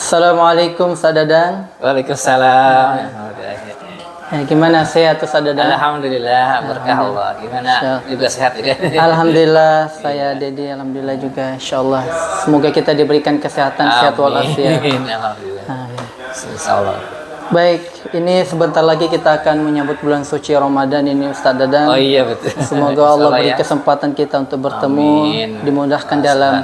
Assalamualaikum Ustaz Dadang. Waalaikumsalam. Gimana sehat Ustaz Dadang? Alhamdulillah, berkah Allah. Gimana? Juga sehat juga. Alhamdulillah, saya Dedi. Alhamdulillah juga. Insyaallah. Semoga kita diberikan kesehatan, sehat walafiat. Amin. Alhamdulillah. Insyaallah. Baik, ini sebentar lagi kita akan menyambut bulan suci Ramadan ini Ustaz Dadang. Oh iya betul. Semoga Allah beri kesempatan kita untuk bertemu, amin. Dimudahkan dalam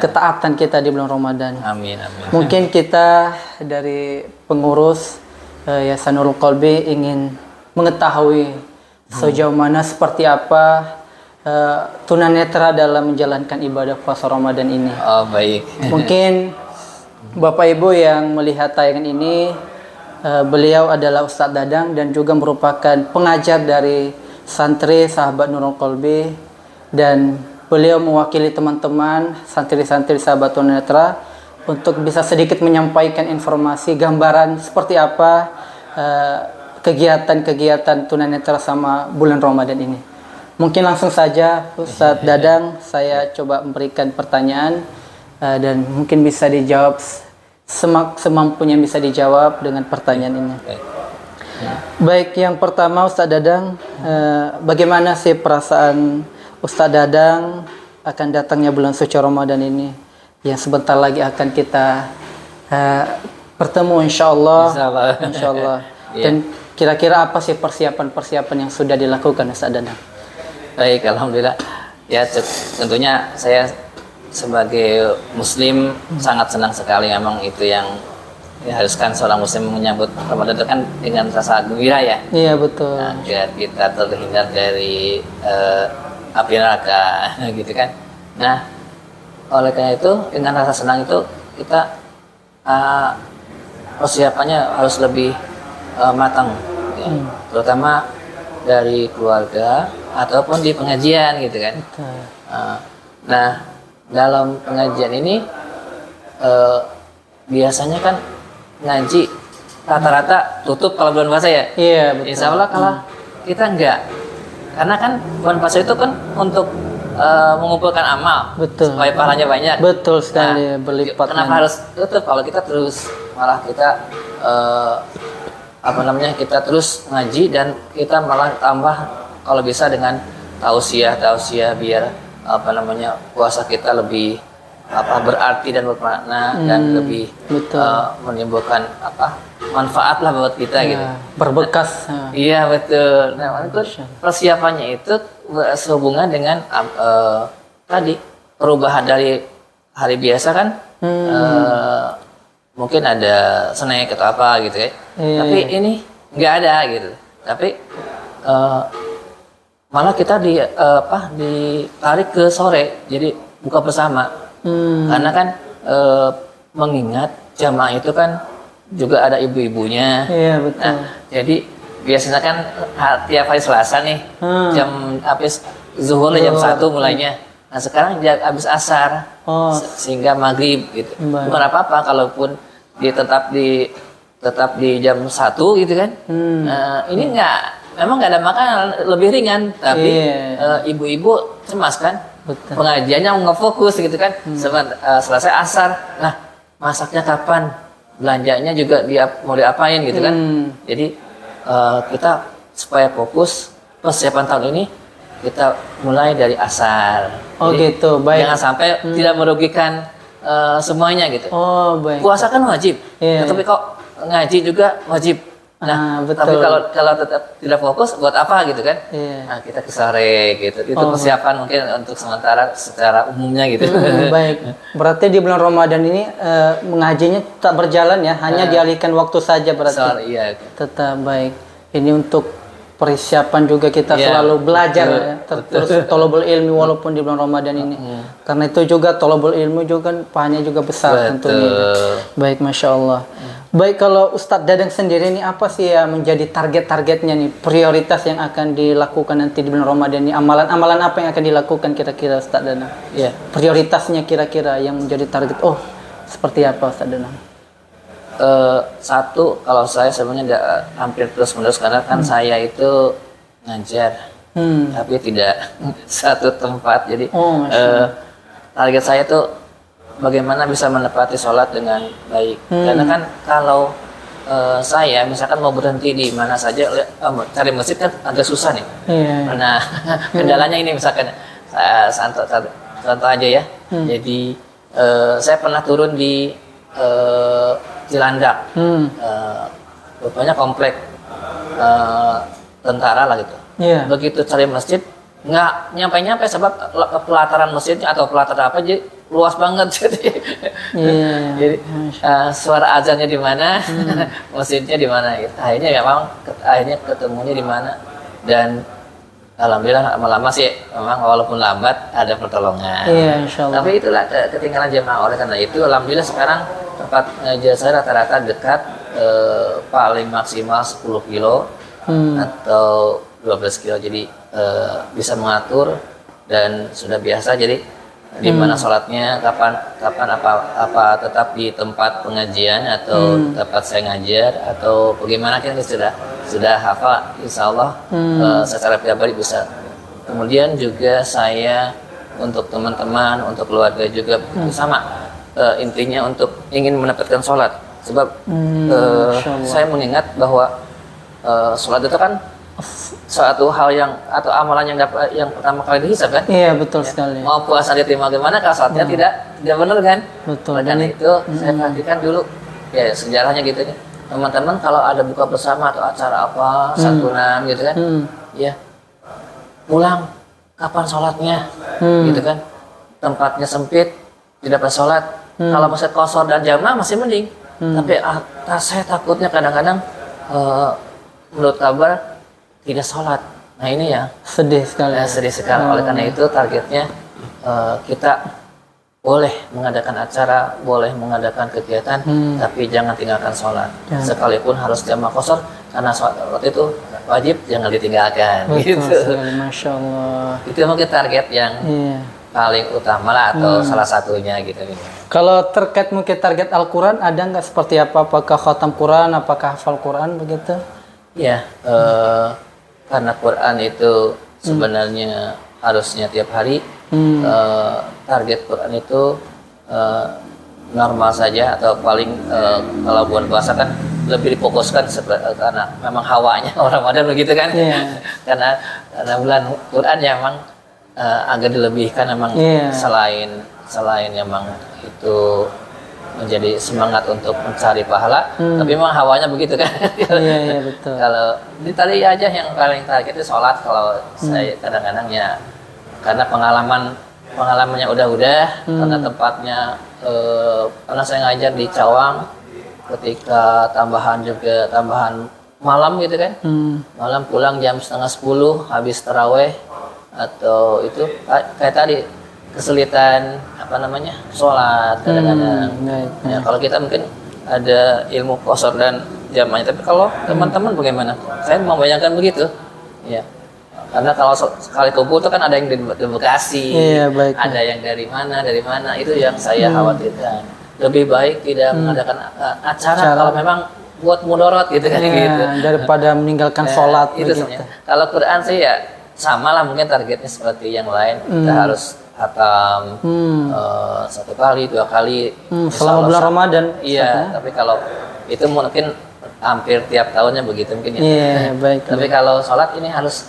ketaatan kita di bulan Ramadan. Amin, amin. Mungkin kita dari pengurus Yayasan Nurul Qalbi ingin mengetahui sejauh mana seperti apa tunanetra dalam menjalankan ibadah puasa Ramadan ini. Oh baik. Mungkin Bapak Ibu yang melihat tayangan ini, beliau adalah Ustadz Dadang dan juga merupakan pengajar dari santri sahabat Nurul Qalbi, dan beliau mewakili teman-teman santri-santri sahabat tunanetra untuk bisa sedikit menyampaikan informasi gambaran seperti apa kegiatan-kegiatan tunanetra sama bulan Ramadan ini. Mungkin langsung saja Ustadz Dadang, saya coba memberikan pertanyaan dan mungkin bisa dijawab semampunya, bisa dijawab dengan pertanyaan ini. Baik, yang pertama Ustadz Dadang, bagaimana sih perasaan Ustadz Dadang akan datangnya bulan suci Ramadan ini yang sebentar lagi akan kita bertemu insyaallah. Dan kira-kira apa sih persiapan-persiapan yang sudah dilakukan Ustadz Dadang? Baik, alhamdulillah. Ya tentunya saya sebagai muslim sangat senang sekali, memang itu yang diharuskan seorang muslim menyambut Ramadan itu kan dengan rasa gembira ya. Iya betul. Nah, biar kita terhindar dari api neraka gitu kan. Nah, oleh karena itu dengan rasa senang itu kita persiapannya harus lebih matang ya. Terutama dari keluarga ataupun di pengajian gitu kan. Nah, dalam pengajian ini biasanya kan ngaji rata-rata tutup kalau bulan puasa ya. Iya betul. Insya Allah kalau kita enggak, karena kan bulan puasa itu kan untuk mengumpulkan amal, betul, supaya pahalanya banyak. Betul sekali, nah, berlipat. Kenapa harus tutup? Kalau kita terus malah kita kita terus ngaji dan kita malah tambah kalau bisa dengan tausiah biar puasa kita lebih berarti dan bermakna dan lebih menimbulkan manfaat lah buat kita gitu. Berbekas. Iya betul. Nah, itu persiapannya itu sehubungan dengan tadi perubahan dari hari biasa kan. Mungkin ada snack atau apa gitu ya. Tapi ini nggak ada gitu. Tapi malah kita ditarik ke sore, jadi buka bersama. Karena kan mengingat jamaah itu kan juga ada ibu-ibunya. Iya betul. Nah, jadi biasanya kan tiap hari Selasa nih jam habis zuhur jam 1 mulainya. Nah sekarang habis asar sehingga maghrib gitu. Bukan apa-apa kalaupun dia tetap di jam 1 gitu kan. Ini memang nggak ada makanan, lebih ringan, tapi ibu-ibu cemas kan. Betul. Pengajiannya ngefokus gitu kan. Selesai asar, nah masaknya kapan, belanjanya juga dia mau diapain gitu kan. Jadi kita supaya fokus persiapan tahun ini kita mulai dari asar. Jadi, gitu, baik. Jangan sampai tidak merugikan semuanya gitu. Baik. Puasa kan wajib, tapi kok ngaji juga wajib. Nah, betul. tapi kalau tetap tidak fokus, buat apa gitu kan? Nah, kita ke sore gitu. Itu persiapan mungkin untuk sementara secara umumnya gitu. Baik. Berarti di bulan Ramadan ini mengajinya tetap berjalan ya, hanya dialihkan waktu saja berarti. Iya. Tetap baik. Ini untuk persiapan juga kita selalu belajar ya, terus thalabul ilmi walaupun di bulan Ramadan ini. Karena itu juga thalabul ilmu juga kan pahalanya juga besar tentunya. Baik, Masya Allah. Baik, kalau Ustadz Dadang sendiri ini apa sih ya menjadi target-targetnya nih, prioritas yang akan dilakukan nanti di bulan Ramadan ini? Amalan-amalan apa yang akan dilakukan kira-kira Ustadz Dadang? Iya. Prioritasnya kira-kira yang menjadi target. Seperti apa Ustadz Dadang? Satu, kalau saya sebenarnya hampir terus-menerus karena kan saya itu ngajar, tapi tidak satu tempat. Jadi target saya tuh bagaimana bisa menepati sholat dengan baik. Karena kan kalau saya misalkan mau berhenti di mana saja, cari masjid kan agak susah nih. Nah, kendalanya ini misalkan contoh aja ya. Jadi saya pernah turun di Cilandak, rupanya komplek tentara lah gitu. Begitu cari masjid nggak nyampe sebab pelataran masjidnya atau pelataran apa jadi luas banget jadi suara azannya di mana, masjidnya di mana gitu. Akhirnya ketemunya di mana, dan alhamdulillah lama-lama sih memang walaupun lambat ada pertolongan. Insyaallah. Tapi itulah ketinggalan jemaah. Oleh karena itu alhamdulillah sekarang tempat ngajar saya rata-rata dekat, paling maksimal 10 kilo atau 12 kilo, jadi bisa mengatur dan sudah biasa. Jadi di mana sholatnya, kapan apa tetap di tempat pengajian atau tempat saya ngajar atau bagaimana kan sudah hafal, insya Allah secara pribadi bisa. Kemudian juga saya untuk teman-teman, untuk keluarga juga sama, intinya untuk ingin mendapatkan sholat, sebab saya mengingat bahwa sholat itu kan suatu hal yang atau amalan yang pertama kali dihisab kan? Iya, betul sekali. Mau puasa diterima gimana kalau sholatnya tidak benar kan? Betul. Dan itu saya perhatikan dulu ya sejarahnya gitu nih. Teman-teman kalau ada buka bersama atau acara apa, santunan gitu kan, ya pulang kapan sholatnya, gitu kan? Tempatnya sempit, tidak dapat sholat. Kalau masjid kosor dan jamaah masih mending. Tapi saya takutnya kadang-kadang menurut kabar tidak sholat. Nah ini ya sedih sekali. Sedih sekali. Oleh karena itu targetnya kita boleh mengadakan acara, boleh mengadakan kegiatan, tapi jangan tinggalkan sholat. Sekalipun harus jamaah qashar, karena sholat itu wajib, jangan ditinggalkan. Betul gitu. sekali, Masya Allah. Itu mungkin target yang paling utama lah, atau salah satunya gitu. Kalau terkait mungkin target Al-Quran, ada nggak seperti apa? Apakah khatam Quran, apakah hafal Quran begitu? Ya, karena Quran itu sebenarnya harusnya tiap hari. Target Quran itu normal saja, atau paling kalau bulan puasa kan lebih difokuskan karena memang hawanya orang Ramadan begitu kan. karena bulan Quran ya memang agak dilebihkan memang, selain memang itu menjadi semangat untuk mencari pahala, tapi memang hawanya begitu kan. Betul. Kalau di tadi aja yang paling target itu sholat. Kalau saya kadang-kadang ya karena pengalamannya udah karena tempatnya pernah saya ngajar di Cawang, ketika tambahan malam gitu kan, malam pulang jam 9:30 habis taraweh, atau itu kayak tadi kesulitan sholat kadang-kadang. Ya, kalau kita mungkin ada ilmu qashar dan jamaahnya, tapi kalau teman-teman bagaimana? Saya membayangkan begitu ya. Karena kalau sekali kumpul itu kan ada yang di Bekasi, ada yang dari mana, itu yang saya khawatirkan. Lebih baik tidak mengadakan acara kalau memang buat mudorot gitu kan, gitu. Daripada meninggalkan sholat itu sebenarnya. Kalau Quran sih ya sama lah, mungkin targetnya seperti yang lain. Kita harus khatam 1 kali, 2 kali selama bulan Ramadan. Iya, tapi kalau itu mungkin hampir tiap tahunnya begitu mungkin ya. Baik. Tapi kalau sholat ini harus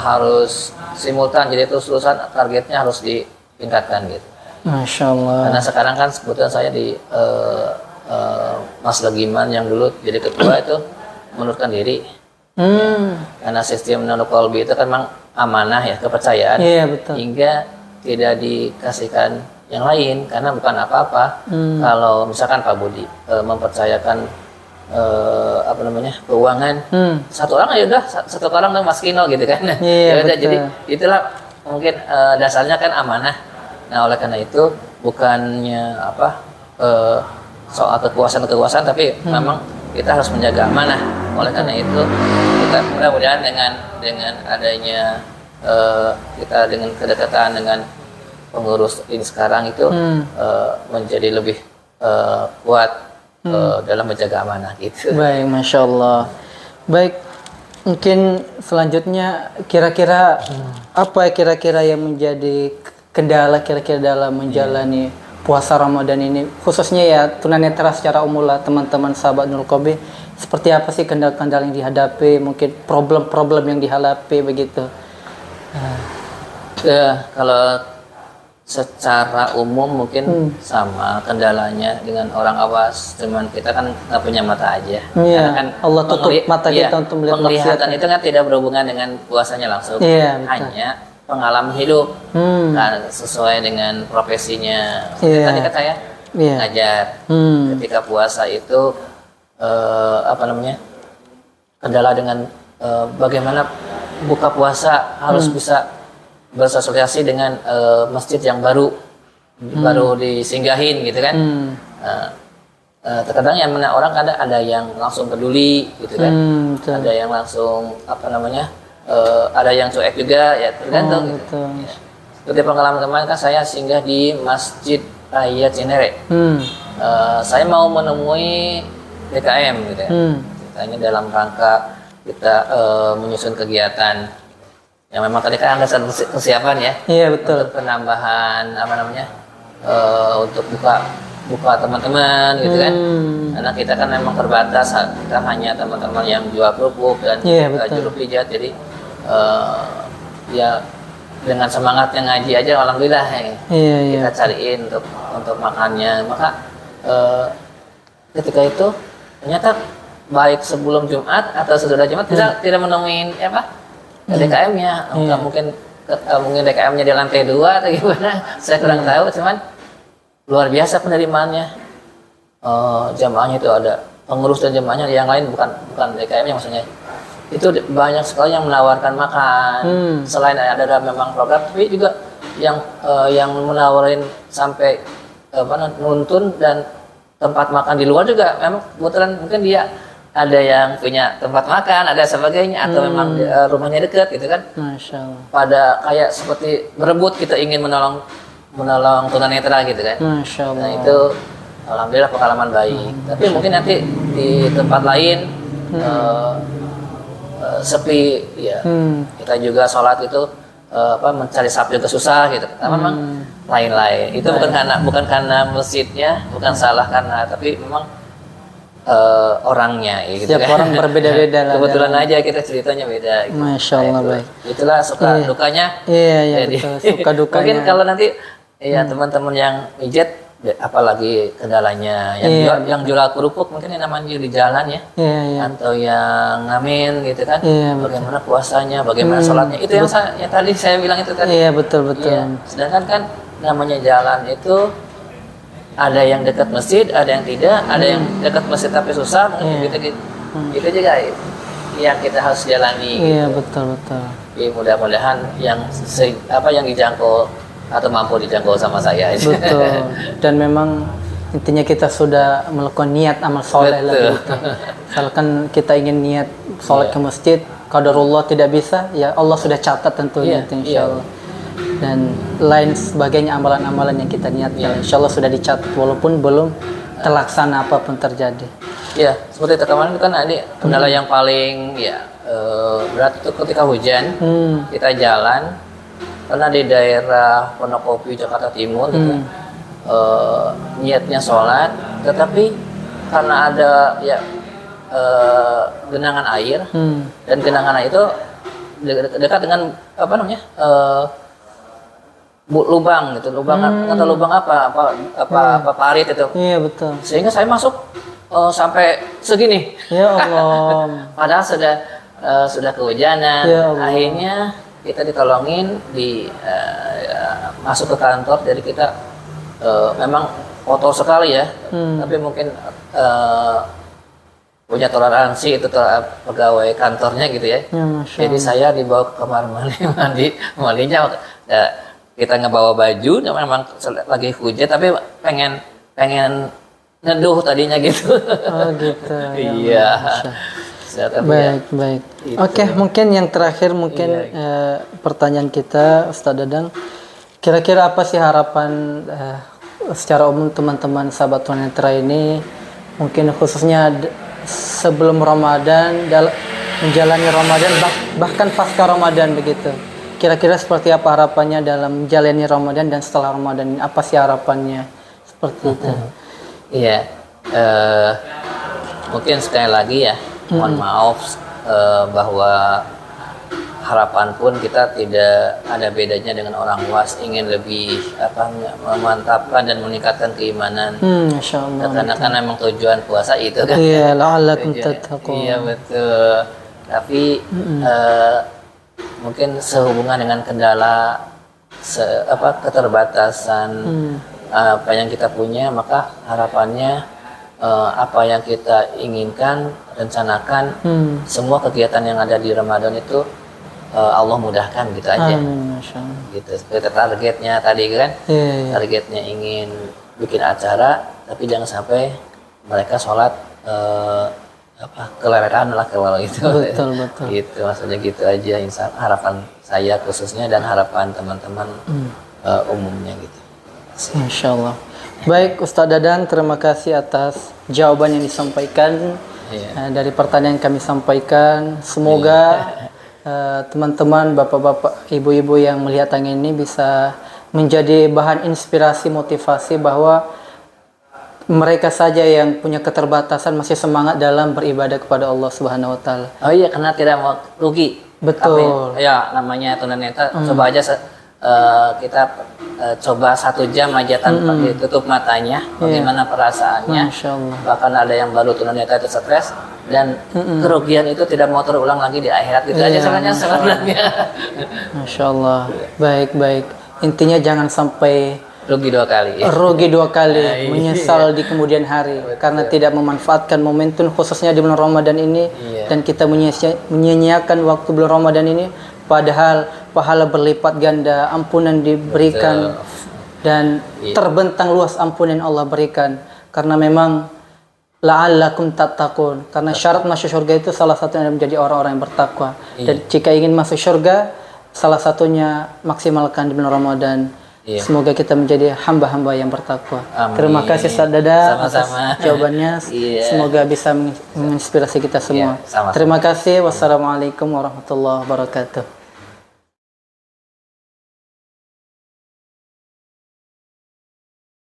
harus simultan, jadi terus-terusan targetnya harus ditingkatkan gitu. Masya Allah. Karena sekarang kan sebetulnya saya di Mas Legiman yang dulu jadi ketua itu mundurkan diri. Karena sistem Nurul Qalbi itu kan memang amanah ya, kepercayaan. Betul. Hingga tidak dikasihkan yang lain karena bukan apa-apa. Kalau misalkan Pak Budi mempercayakan keuangan, satu orang ya udah, satu orang tuh Mas Kino gitu kan. Jadi itulah mungkin dasarnya kan amanah. Nah oleh karena itu bukannya soal kekuasaan, tapi memang kita harus menjaga amanah. Oleh karena itu kita mudah-mudahan dengan adanya kita dengan kedekatan dengan pengurus ini sekarang itu menjadi lebih kuat dalam menjaga amanah gitu. Baik, Masya Allah. Baik, mungkin selanjutnya kira-kira apa yang menjadi kendala kira-kira dalam menjalani puasa Ramadan ini, khususnya ya tunanetra secara umum lah, teman-teman sahabat Nurul Qobi, seperti apa sih kendala-kendala yang dihadapi, mungkin problem-problem yang dihadapi begitu. Kalau secara umum mungkin sama kendalanya dengan orang awas, cuman kita kan nggak punya mata aja. Karena kan Allah tutup mata kita untuk melihat penglihatan itu kan tidak berhubungan dengan puasanya langsung, hanya pengalaman hidup kan sesuai dengan profesinya. Tadi kan saya ngajar, ketika puasa itu kendala dengan bagaimana buka puasa harus bisa bersosialisasi dengan masjid yang baru disinggahin gitu kan. Terkadang yang mana orang ada yang langsung peduli gitu kan, ada yang langsung ada yang cuek juga ya, tergantung gitu. Seperti pengalaman kemarin kan saya singgah di Masjid Raya Cinere. Saya mau menemui DKM gitu ya. Ceritanya dalam rangka kita menyusun kegiatan yang memang tadi kan ada persiapan ya. Iya betul. Untuk penambahan untuk buka teman-teman gitu kan. Karena kita kan memang terbatas, kita hanya teman-teman yang jual kerupuk dan jeruk pijat, jadi ya dengan semangatnya ngaji aja alhamdulillah kita cariin untuk makannya. Maka ketika itu ternyata baik sebelum Jumat atau sesudah Jumat tidak menemuin DKM-nya. Mungkin DKM-nya di lantai 2 atau gimana, saya kurang tahu, cuman luar biasa penerimaannya. Jamaahnya itu ada pengurus dan jamaahnya, yang lain bukan DKM-nya maksudnya. Itu banyak sekali yang menawarkan makan. Selain ada memang program, tapi juga yang menawarin sampai nuntun dan tempat makan di luar juga. Memang kebetulan mungkin dia ada yang punya tempat makan, ada sebagainya, atau memang rumahnya dekat gitu kan. Masya Allah. Pada kayak seperti berebut kita ingin menolong tunanetra gitu kan. Masya Allah. Nah itu alhamdulillah pengalaman baik. Tapi mungkin nanti di tempat lain sepi ya. Kita juga sholat itu mencari saf juga susah gitu. Memang lain-lain. Itu bukan karena masjidnya, bukan salah tapi memang orangnya ya, gitu. Setiap orang berbeda-beda lah. Kebetulan aja kita ceritanya beda gitu. Masya Allah. Baik. Itulah suka dukanya. Iya betul. Suka dukanya. Mungkin kalau nanti teman-teman yang mijet, apalagi kendalanya yang jual kerupuk, mungkin yang namanya di jalan ya, atau yang ngamen gitu kan, bagaimana puasanya, bagaimana sholatnya, itu yang tadi saya bilang itu tadi. Iya betul. Sedangkan kan namanya jalan itu ada yang dekat masjid, ada yang tidak, ada yang dekat masjid tapi susah, mungkin gitu. Itu juga yang kita harus jalani. Iya gitu. betul. Jadi mudah-mudahan yang dijangkau atau mampu dijangkau sama saya. Betul. Dan memang intinya kita sudah melakukan niat amal soleh lah gitu. Misalkan kita ingin niat sholat ke masjid, qadarullah tidak bisa, ya Allah sudah catat tentunya insya Allah. Dan lain sebagainya amalan-amalan yang kita niatkan, insya Allah sudah dicatat walaupun belum terlaksana apapun terjadi. Ya, seperti itu kemarin kan ada kendala yang paling berat itu ketika hujan, kita jalan karena di daerah Wonokopi Jakarta Timur gitu, niatnya sholat, tetapi karena ada genangan air dan genangan air itu dekat dengan lubang gitu, atau lubang apa parit itu. Iya betul. Sehingga saya masuk sampai segini. Ya Allah. Padahal sudah kehujanan. Ya Allah. Akhirnya kita ditolongin masuk ke kantor. Jadi kita memang kotor sekali ya, tapi mungkin punya toleransi itu pegawai kantornya gitu ya. Jadi saya dibawa ke kamar mandinya. Kita ngebawa baju, memang lagi hujan, tapi pengen neduh tadinya gitu. Oh gitu. Iya. Baik. Oke, mungkin yang terakhir pertanyaan kita, Ustaz Dadang. Kira-kira apa sih harapan secara umum teman-teman sahabat tunanetra ini, mungkin khususnya sebelum Ramadan, menjalani Ramadan, bahkan pasca Ramadan begitu. kira-kira seperti apa harapannya dalam jalani Ramadan dan setelah Ramadan ini? Apa sih harapannya seperti itu? Iya, mungkin sekali lagi ya, mohon maaf bahwa harapan pun kita tidak ada bedanya dengan orang luas, ingin lebih memantapkan dan meningkatkan keimanan. Masya Allah. Karena kan memang tujuan puasa itu kan. Iya, la'allakum tattaqun. Iya betul. Tapi mungkin sehubungan dengan kendala keterbatasan apa yang kita punya, maka harapannya apa yang kita inginkan, rencanakan, semua kegiatan yang ada di Ramadan itu Allah mudahkan gitu aja. Gitu. Kita targetnya tadi kan, targetnya ingin bikin acara, tapi jangan sampai mereka sholat keleleran lah kalau itu. Betul. Gitu, maksudnya gitu aja. Harapan saya khususnya dan harapan teman-teman umumnya gitu. Masya Allah. Baik Ustadz Dadang, terima kasih atas jawaban yang disampaikan dari pertanyaan yang kami sampaikan. Semoga teman-teman, bapak-bapak, ibu-ibu yang melihat tangan ini bisa menjadi bahan inspirasi, motivasi bahwa mereka saja yang punya keterbatasan masih semangat dalam beribadah kepada Allah Subhanahu wa taala. Oh iya, karena tidak mau rugi. Betul. Ya, namanya tunanetra, coba aja kita coba 1 jam aja tanpa ditutup matanya, bagaimana perasaannya. Masya Allah. Bahkan ada yang baru tunanetra itu stres dan kerugian itu tidak mau terulang lagi di akhirat, gitu aja sebenarnya. Masya Allah. Baik. Intinya jangan sampai rugi 2 kali. Rugi 2 kali, menyesal di kemudian hari. Betul. Karena tidak memanfaatkan momentum khususnya di bulan Ramadan ini. Dan kita menyia-nyiakan waktu bulan Ramadan ini, padahal pahala berlipat ganda, ampunan diberikan. Betul. Dan terbentang luas ampunan Allah berikan. Karena memang la'allakum tattaqun. Karena syarat masuk surga itu salah satunya menjadi orang-orang yang bertakwa. Dan jika ingin masuk surga, salah satunya maksimalkan di bulan Ramadan. Semoga kita menjadi hamba-hamba yang bertakwa. Amin. Terima kasih Ustadz Dadang atas jawabannya. Semoga bisa menginspirasi kita semua. Terima kasih. Wassalamualaikum warahmatullahi wabarakatuh.